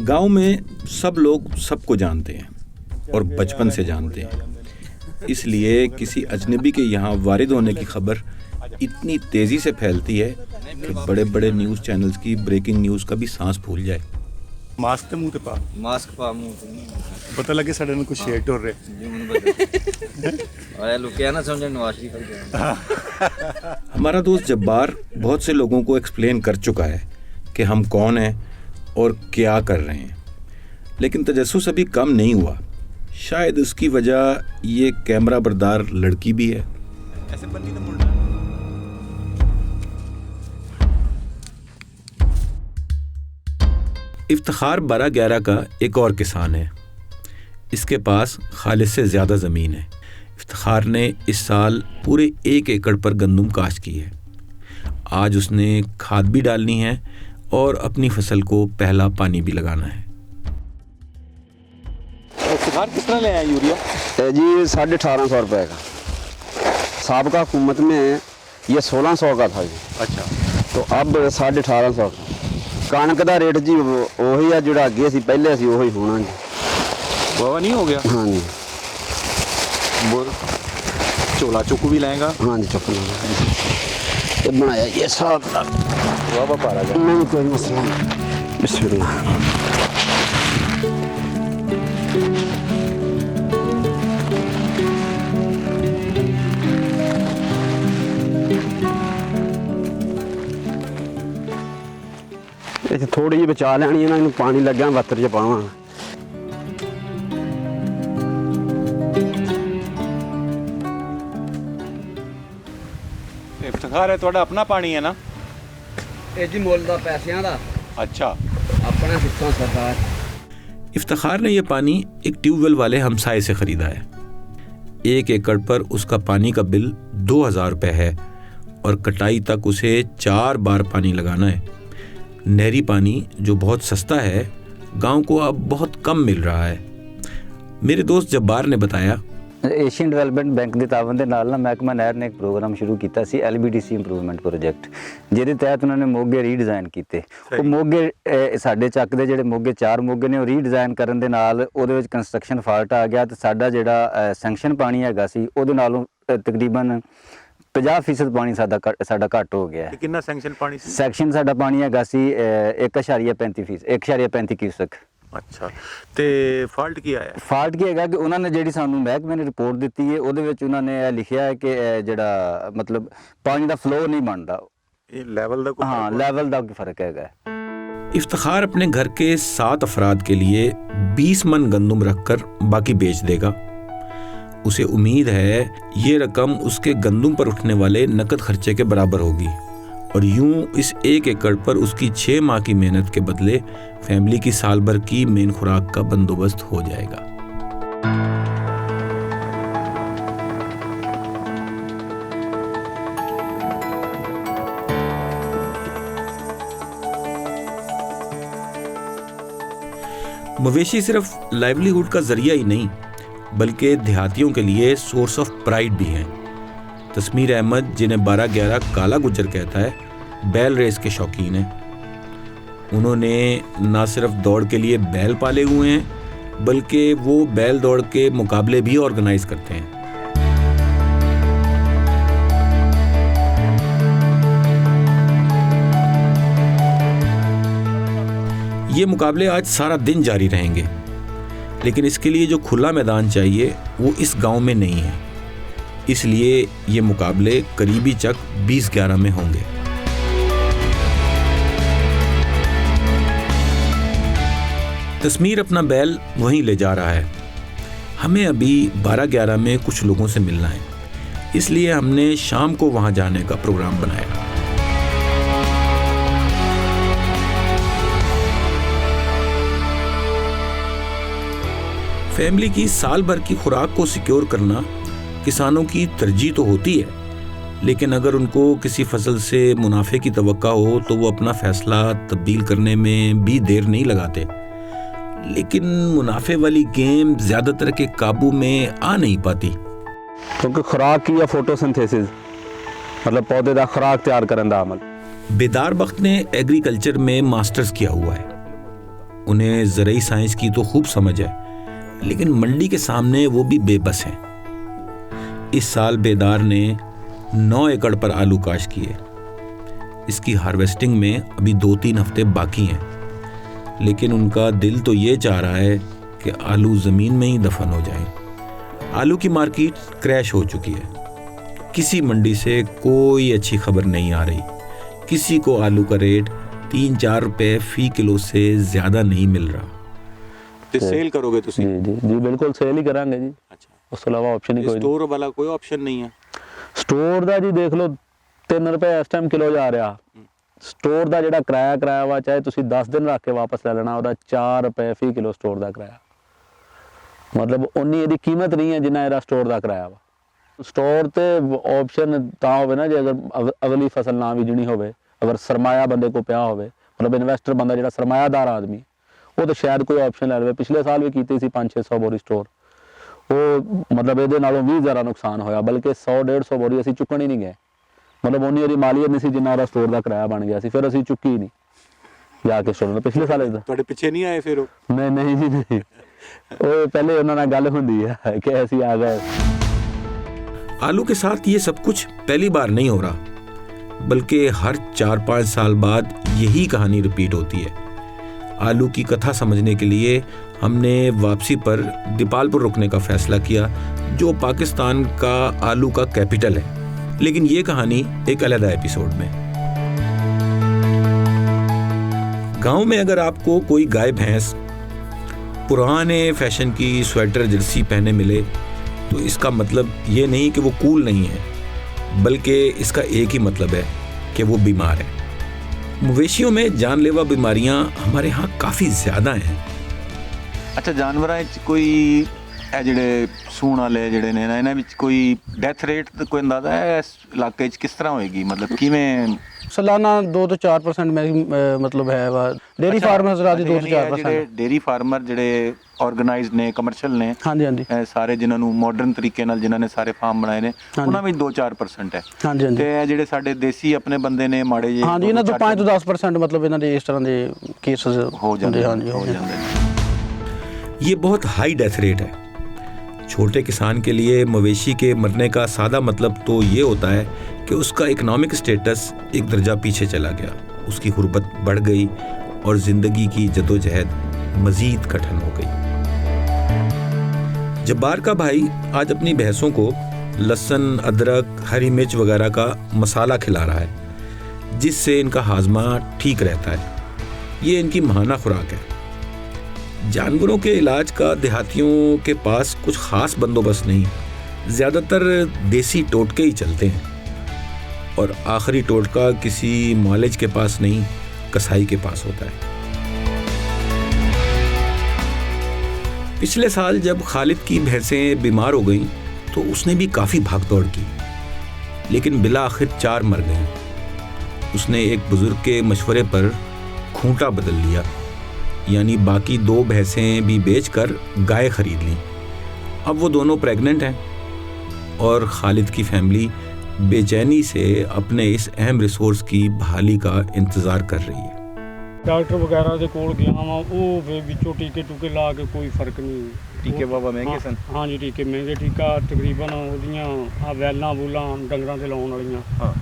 गांव में सब लोग सबको जानते हैं और बचपन से जानते हैं, इसलिए किसी अजनबी के यहाँ वारिद होने की खबर इतनी तेज़ी से फैलती है कि बड़े बड़े न्यूज़ चैनल्स की ब्रेकिंग न्यूज़ का भी सांस फूल जाए। मास्क ते मुंह ते पा, मास्क पा मुंह ते पता लगे साडे नाल कुछ शेयर टोर रहे जी मुंह बदल आया लुकिया ना समझ नवाज शरीफ। हमारा दोस्त जब्बार बहुत से लोगों को एक्सप्लेन कर चुका है कि हम कौन हैं और क्या कर रहे हैं, लेकिन तजस्सुस अभी कम नहीं हुआ। शायद उसकी वजह ये कैमरा बरदार लड़की भी है। ऐसे बन्नी तो मुंडा इफ्तिखार 12-11 का एक और किसान है। इसके पास खालिद से ज़्यादा ज़मीन है। इफ्तिखार ने इस साल पूरे 1 एकड़ पर गंदम काश्त की है। आज उसने खाद भी डालनी है और अपनी फसल को पहला पानी भी लगाना है। इफ्तिखार किस तरह ले आए यूरिया? जी 1850 रुपये का, साबिका हुकूमत में ये 1600 का था जी। अच्छा, तो अब 1850 का। कणक का रेट जी वही है जो अगे सी पहले सी वही होना जी। बाबा नहीं हो गया? हाँ जी, चोला चुक भी लाएगा? हाँ जी, चुक लेंगे। ये बनाया ये साहब बाबा पारा जा नहीं, कोई मसला नहीं। बिस्मिल्लाह। इसे थोड़ी जी बचा लैनी है ना, पानी लग्या बत्तर च पावां। इफ्तिखार है तुहाडा अपना पानी है ना? ਇਹ ਜੀ ਮੁੱਲ ਦਾ ਪੈਸਿਆਂ ਦਾ अच्छा, अपना हिस्सा सरकार। इफ्तिखार ने यह पानी एक ट्यूबवेल वाले हमसाये से ख़रीदा है। 1 एकड़ पर उसका पानी का बिल 2000 रुपये है और कटाई तक उसे 4 बार पानी लगाना है। नहरी पानी जो बहुत सस्ता है, गांव को अब बहुत कम मिल रहा है। मेरे दोस्त जब्बार ने बताया, एशियन डेवलपमेंट बैंक के तावन के नाल ना महकमा नहर ने एक प्रोग्राम शुरू किया सी LBDC इंप्रूवमेंट प्रोजेक्ट, जिहदे तहत उन्होंने मोगे रीडिज़ाइन किए। वो मोगे साडे चक दे जिहड़े मोगे 4 मोगे ने रीडिज़ाइन करन दे नाल उहदे विच कंस्ट्रक्शन फॉल्ट आ गया ते साडा जिहड़ा सैंक्शन पानी हैगा सी उहदे नालों तकरीबन 50% पानी साडा घट हो गया है। कितना सैंक्शन पानी सी? सैक्शन साडा पानी हैगा सी 1.35 क्यूसेक। अच्छा, ते फॉल्ट की आया? ਫਾਲਟ ਕੀ ਹੈਗਾ ਕਿ ਉਹਨਾਂ ਨੇ ਜਿਹੜੀ ਸਾਨੂੰ ਮਹਿਕਮੇ ਨੇ ਰਿਪੋਰਟ ਦਿੱਤੀ ਹੈ ਉਹਦੇ ਵਿੱਚ ਉਹਨਾਂ ਨੇ ਇਹ ਲਿਖਿਆ ਹੈ ਕਿ ਜਿਹੜਾ ਮਤਲਬ ਪਾਣੀ ਦਾ ਫਲੋ ਨਹੀਂ ਬਣਦਾ। ये लेवल दा हाँ, लेवल ਦਾ ਕੀ ਫਰਕ ਹੈਗਾ। इफ्तिखार अपने घर के 7 अफराद के लिए 20 मन गंदम रखकर बाकी बेच देगा। उसे उम्मीद है ये रकम उसके गंदम पर उठने वाले नकद खर्चे के बराबर होगी और यूं इस 1 एकड़ पर उसकी 6 माह की मेहनत के बदले फैमिली की साल भर की मेन खुराक का बंदोबस्त हो जाएगा। मवेशी सिर्फ लाइवलीहुड का जरिया ही नहीं, बल्कि देहातियों के लिए सोर्स ऑफ प्राइड भी हैं। तस्मीर अहमद, जिन्हें 12-11 काला गुज्जर कहता है, बैल रेस के शौकीन हैं। उन्होंने न सिर्फ दौड़ के लिए बैल पाले हुए हैं, बल्कि वो बैल दौड़ के मुकाबले भी ऑर्गेनाइज करते हैं। ये मुकाबले आज सारा दिन जारी रहेंगे, लेकिन इसके लिए जो खुला मैदान चाहिए वो इस गांव में नहीं है। इसलिए ये मुकाबले करीबी चक 20-11 में होंगे। तस्मीर अपना बैल वहीं ले जा रहा है। हमें अभी 12-11 में कुछ लोगों से मिलना है, इसलिए हमने शाम को वहां जाने का प्रोग्राम बनाया। फैमिली की साल भर की खुराक को सिक्योर करना किसानों की तरजीह तो होती है, लेकिन अगर उनको किसी फसल से मुनाफे की तवक्का हो तो वो अपना फैसला तब्दील करने में भी देर नहीं लगाते। लेकिन मुनाफे वाली गेम ज़्यादातर के काबू में आ नहीं पाती, क्योंकि खुराक की या फोटोसिंथेसिस मतलब पौधे का खुराक तैयार करने का अमल। बेदार बख्त ने एग्रीकल्चर में मास्टर्स किया हुआ है। उन्हें ज़रूरी साइंस की तो खूब समझ है, लेकिन मंडी के सामने वो भी बेबस हैं। इस साल बेदार ने 9 एकड़ पर आलू काश किए। इसकी हार्वेस्टिंग में अभी 2-3 हफ्ते बाकी हैं, लेकिन उनका दिल तो ये चाह रहा है कि आलू ज़मीन में ही दफन हो जाएं। आलू की मार्केट क्रैश हो चुकी है। किसी मंडी से कोई अच्छी खबर नहीं आ रही। किसी को आलू का रेट 3-4 रुपए फी किलो से ज़्यादा नहीं मिल रहा। ਤੇ ਸੇਲ ਕਰੋਗੇ ਤੁਸੀਂ? ਜੀ ਬਿਲਕੁਲ ਸੇਲ ਹੀ ਕਰਾਂਗੇ ਜੀ। ਅੱਛਾ, ਉਸ ਤੋਂ ਇਲਾਵਾ ਆਪਸ਼ਨ ਹੀ ਕੋਈ ਨਹੀਂ। ਸਟੋਰ ਵਾਲਾ ਕੋਈ ਆਪਸ਼ਨ ਨਹੀਂ ਹੈ? ਸਟੋਰ ਦਾ ਜੀ ਦੇਖ ਲਓ 3 ਰੁਪਏ ਇਸ ਟਾਈਮ ਕਿਲੋ ਜਾ ਰਿਹਾ। ਸਟੋਰ ਦਾ ਜਿਹੜਾ ਕਿਰਾਇਆ ਵਾ, ਚਾਹੇ ਤੁਸੀਂ 10 ਦਿਨ ਰੱਖ ਕੇ ਵਾਪਸ ਲੈ ਲੈਣਾ, ਉਹਦਾ 4 ਰੁਪਏ ਫੀ ਕਿਲੋ ਸਟੋਰ ਦਾ ਕਿਰਾਇਆ। ਮਤਲਬ ਉਨੀ ਇਹਦੀ ਕੀਮਤ ਨਹੀਂ ਹੈ ਜਿੰਨਾ ਇਹਦਾ ਸਟੋਰ ਦਾ ਕਿਰਾਇਆ ਵਾ। ਸਟੋਰ ਤੇ ਆਪਸ਼ਨ ਤਾਂ ਹੋਵੇ ਨਾ ਜੇ ਅਗਲੀ ਫਸਲ ਨਾ ਬੀਜਣੀ ਹੋਵੇ, ਅਗਰ ਸਰਮਾਇਆ ਬੰਦੇ ਕੋ ਪਿਆ ਹੋਵੇ, ਮਤਲਬ ਇਨਵੈਸਟਰ ਬੰਦਾ ਜਿਹੜਾ ਸਰਮਾਇਆਦਾਰ ਆਦਮੀ, ਉਹ ਤਾਂ ਸ਼ਾਇਦ ਕੋਈ ਆਪਸ਼ਨ ਲੈ ਲਵੇ। ਪਿਛਲੇ ਸਾਲ ਵੀ ਕੀਤੀ ਸੀ 500-600 ਬੋਰੀ ਸਟੋਰ, ਉਹ ਮਤਲਬ ਇਹਦੇ ਨਾਲੋਂ 20 ਜ਼ਿਆਦਾ ਨੁਕਸਾਨ ਹੋਇਆ, ਬਲਕਿ 100-150 ਬੋਰੀ ਅਸੀਂ ਚੁੱਕਣ ਹੀ ਨਹੀਂ ਗਏ। ਮਤਲਬ ਉਨੀ ਉਹਦੀ ਮਾਲੀਅਤ ਨਹੀਂ ਸੀ ਜਿੰਨਾ ਉਹਦਾ ਸਟੋਰ ਦਾ ਕਿਰਾਇਆ ਬਣ ਗਿਆ ਸੀ। ਫਿਰ ਅਸੀਂ ਚੁੱਕੀ ਹੀ ਨਹੀਂ ਜਾ ਕੇ ਸਟੋਰ। ਪਿਛਲੇ ਸਾਲ ਤੁਹਾਡੇ ਪਿੱਛੇ ਨਹੀਂ ਆਏ ਫਿਰ ਉਹ? ਨਹੀਂ ਜੀ ਨਹੀਂ, ਉਹ ਪਹਿਲੇ ਉਹਨਾਂ ਨਾਲ ਗੱਲ ਹੁੰਦੀ ਹੈ ਕਿ ਅਸੀਂ ਆ ਗਏ। आलू के साथ ये सब कुछ पहली बार नहीं हो रहा, बल्कि हर 4-5 साल बाद यही कहानी रिपीट होती है। आलू की कथा समझने के लिए हमने वापसी पर दीपालपुर रुकने का फैसला किया, जो पाकिस्तान का आलू का कैपिटल है। लेकिन ये कहानी एक अलग एपिसोड में। गांव में अगर आपको कोई गाय भैंस पुराने फैशन की स्वेटर जर्सी पहने मिले, तो इसका मतलब ये नहीं कि वो कूल नहीं है, बल्कि इसका एक ही मतलब है कि वो बीमार है। मवेशियों में जानलेवा बीमारियां हमारे यहाँ काफ़ी ज़्यादा हैं। ਅੱਛਾ, ਜਾਨਵਰਾਂ ਵਿੱਚ ਕੋਈ ਇਹ ਜਿਹੜੇ ਸੂਣ ਵਾਲੇ ਜਿਹੜੇ ਨੇ ਨਾ, ਇਹਨਾਂ ਵਿੱਚ ਕੋਈ ਡੈਥ ਰੇਟ ਦਾ ਕੋਈ ਅੰਦਾਜ਼ਾ ਹੈ ਇਸ ਇਲਾਕੇ 'ਚ ਕਿਸ ਤਰ੍ਹਾਂ ਹੋਏਗੀ? ਮਤਲਬ ਕਿਵੇਂ? ਸਾਲਾਨਾ 2 ਤੋਂ 4% ਮਤਲਬ ਹੈ ਵਾ ਡੇਰੀ ਫਾਰਮ ਹਜ਼ਰਾਤ ਦੀ 2 ਤੋਂ 4%। ਜਿਹੜੇ ਡੇਰੀ ਫਾਰਮਰ ਜਿਹੜੇ ਆਰਗੇਨਾਈਜ਼ਡ ਨੇ, ਕਮਰਸ਼ੀਅਲ ਨੇ, ਹਾਂਜੀ ਹਾਂਜੀ ਇਹ ਸਾਰੇ ਜਿਨ੍ਹਾਂ ਨੂੰ ਮਾਡਰਨ ਤਰੀਕੇ ਨਾਲ ਜਿਨ੍ਹਾਂ ਨੇ ਸਾਰੇ ਫਾਰਮ ਬਣਾਏ ਨੇ, ਉਹਨਾਂ ਵਿੱਚ 2-4% ਹੈ। ਹਾਂਜੀ ਹਾਂਜੀ ਤੇ ਇਹ ਜਿਹੜੇ ਸਾਡੇ ਦੇਸੀ ਆਪਣੇ ਬੰਦੇ ਨੇ ਮਾੜੇ ਜਿਹੇ, ਹਾਂਜੀ, ਇਹਨਾਂ ਤੋਂ 5 ਤੋਂ 10% ਮਤਲਬ ਇਹਨਾਂ ਦੇ ਇਸ ਤਰ੍ਹਾਂ ਦੇ ਕੇਸਸ ਹੋ ਜਾਂਦੇ। ਹਾਂਜੀ ਹੋ ਜਾਂਦੇ ਨੇ। ये बहुत हाई डेथ रेट है। छोटे किसान के लिए मवेशी के मरने का सादा मतलब तो ये होता है कि उसका इकोनॉमिक स्टेटस एक दर्जा पीछे चला गया, उसकी गुर्बत बढ़ गई और ज़िंदगी की जदोजहद मज़ीद कठिन हो गई। जब्बार का भाई आज अपनी भैंसों को लहसुन, अदरक, हरी मिर्च वगैरह का मसाला खिला रहा है, जिससे इनका हाजमा ठीक रहता है। ये इनकी माहाना खुराक है। जानवरों के इलाज का देहातियों के पास कुछ ख़ास बंदोबस्त नहीं, ज़्यादातर देसी टोटके ही चलते हैं, और आखिरी टोटका किसी मौलज के पास नहीं, कसाई के पास होता है। पिछले साल जब खालिद की भैंसें बीमार हो गईं, तो उसने भी काफ़ी भागदौड़ की, लेकिन बिला आखिर 4 मर गईं। उसने एक बुज़ुर्ग के मशवरे पर खूंटा बदल लिया, यानी बाकी 2 भैंसें भी बेचकर गाय खरीद ली। अब वो दोनों प्रेग्नेंट हैं, और खालिद की फैमिली बेचैनी से अपने इस अहम रिसोर्स की बहाली का इंतज़ार कर रही है। डॉक्टर वगैरह के कोल गया वा, वो विचों टीके टूके ला के कोई फर्क नहीं। ਟੀਕੇ ਬਾਬਾ ਮਹਿੰਗੇ ਸਨ? हाँ जी, टीके महंगे। टीका तकरीबन ਉਹਦੀਆਂ ਆ ਵੈਲਾਂ ਬੂਲਾਂ ਡੰਗਰਾਂ ਤੇ ਲਾਉਣ ਵਾਲੀਆਂ, ਹਾਂ,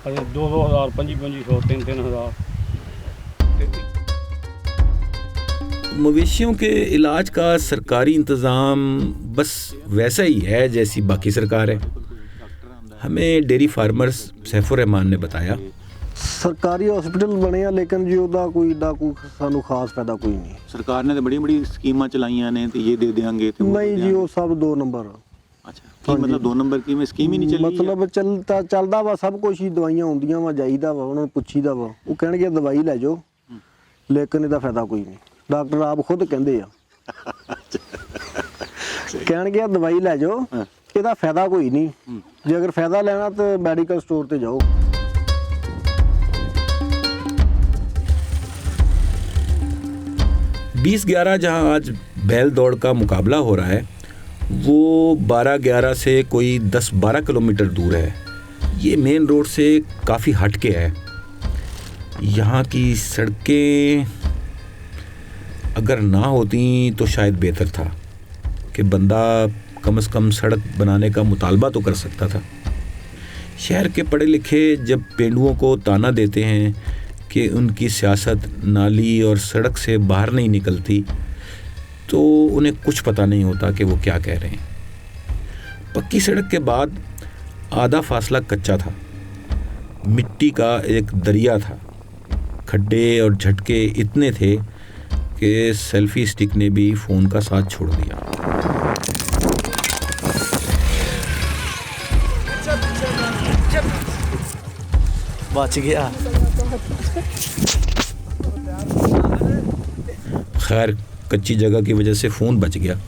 ਅਜੇ 2-2 ਹਜ਼ਾਰ, 2500, 3-3 ਹਜ਼ਾਰ। मवेशियों के इलाज का सरकारी इंतज़ाम बस वैसा ही है जैसी बाकी सरकार है। हमें डेयरी फार्मर्स सैफुर रहमान ने बताया, ਸਰਕਾਰੀ ਹਸਪੀਟਲ ਬਣੇ ਆ, ਲੇਕਿਨ ਜੀ ਉਹਦਾ ਕੋਈ ਸਾਨੂੰ ਖਾਸ ਫਾਇਦਾ ਕੋਈ ਨਹੀਂ। ਸਰਕਾਰ ਨੇ ਤਾਂ ਬੜੀ ਸਕੀਮਾਂ ਚਲਾਈਆਂ ਨੇ, ਤੇ ਇਹ ਦੇ ਦੇਾਂਗੇ ਤੇ ਨਹੀਂ ਜੀ, ਉਹ ਸਭ 2 ਨੰਬਰ। ਅੱਛਾ, ਕੀ ਮਤਲਬ 2 ਨੰਬਰ? ਕਿਵੇਂ ਸਕੀਮ ਹੀ ਨਹੀਂ ਚੱਲੀ? ਮਤਲਬ ਚੱਲਦਾ ਵਾ ਸਭ ਕੁਝ ਹੀ, ਦਵਾਈਆਂ ਹੁੰਦੀਆਂ ਵਾ, ਜਾਈਦਾ ਵਾ, ਉਹਨਾਂ ਨੂੰ ਪੁੱਛੀਦਾ ਵਾ, ਉਹ ਕਹਿਣਗੇ ਦਵਾਈ ਲੈ ਜਾਓ, ਲੇਕਿਨ ਇਹਦਾ ਫਾਇਦਾ ਕੋਈ ਨਹੀਂ। ਡਾਕਟਰ ਆਪ ਖੁਦ ਕਹਿੰਦੇ ਆ, ਕਹਿਣਗੇ ਦਵਾਈ ਲੈ ਜਾਓ, ਇਹਦਾ ਫਾਇਦਾ ਕੋਈ ਨਹੀਂ। ਜੇ ਅਗਰ ਫਾਇਦਾ ਲੈਣਾ ਤਾਂ ਮੈਡੀਕਲ ਸਟੋਰ ਤੇ ਜਾਓ। 20-11 जहाँ आज बैल दौड़ का मुकाबला हो रहा है, वो 12-11 से कोई 10-12 किलोमीटर दूर है। ये मेन रोड से काफ़ी हट के है। यहाँ की सड़कें अगर ना होती तो शायद बेहतर था कि बंदा कम से कम सड़क बनाने का मुतालबा तो कर सकता था। शहर के पढ़े लिखे जब पेंडुओं को ताना देते हैं कि उनकी सियासत नाली और सड़क से बाहर नहीं निकलती, तो उन्हें कुछ पता नहीं होता कि वो क्या कह रहे हैं। पक्की सड़क के बाद आधा फासला कच्चा था, मिट्टी का एक दरिया था, खड्डे और झटके इतने थे कि सेल्फी स्टिक ने भी फ़ोन का साथ छोड़ दिया। बच गया। खैर कच्ची जगह की वजह से फ़ोन बच गया।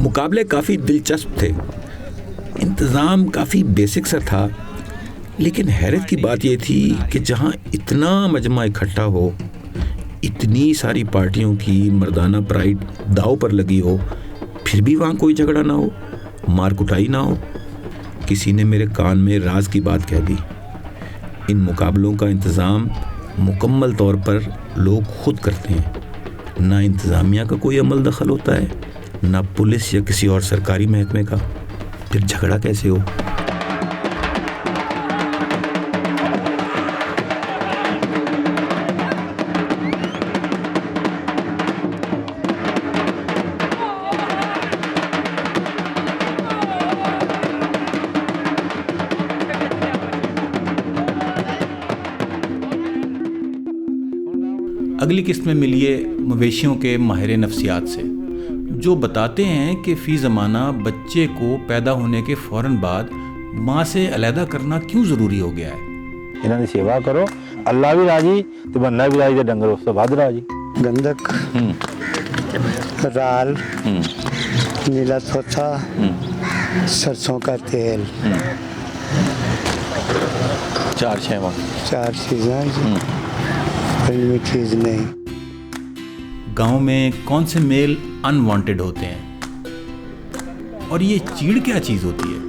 मुकाबले काफ़ी दिलचस्प थे, इंतज़ाम काफ़ी बेसिक सा था, लेकिन हैरत की बात यह थी कि जहाँ इतना मजमा इकट्ठा हो, इतनी सारी पार्टियों की मर्दाना प्राइड दाव पर लगी हो, फिर भी वहाँ कोई झगड़ा ना हो, मार कुटाई ना हो। किसी ने मेरे कान में राज की बात कह दी। इन मुकाबलों का इंतज़ाम मुकम्मल तौर पर लोग खुद करते हैं, ना इंतज़ामिया का कोई अमल दखल होता है, ना पुलिस या किसी और सरकारी महकमे का। फिर झगड़ा कैसे हो? अगली किस्त में मिलिए मवेशियों के माहिर नफ्सियात से, जो बताते हैं कि फ़ी ज़माना बच्चे को पैदा होने के फ़ौरन बाद माँ से अलहदा करना क्यों ज़रूरी हो गया है। इन्हों की सेवा करो, अल्लाह भी राजी तो बंदा भी राजी, तो डंगर उस तो बाद राजी। गंधक, राल, नीला तोता, सरसों का तेल, 4 चीज़ें, कोई चीज़ नहीं। गांव में कौन से मेल अनवांटेड होते हैं और ये चीड़ क्या चीज़ होती है?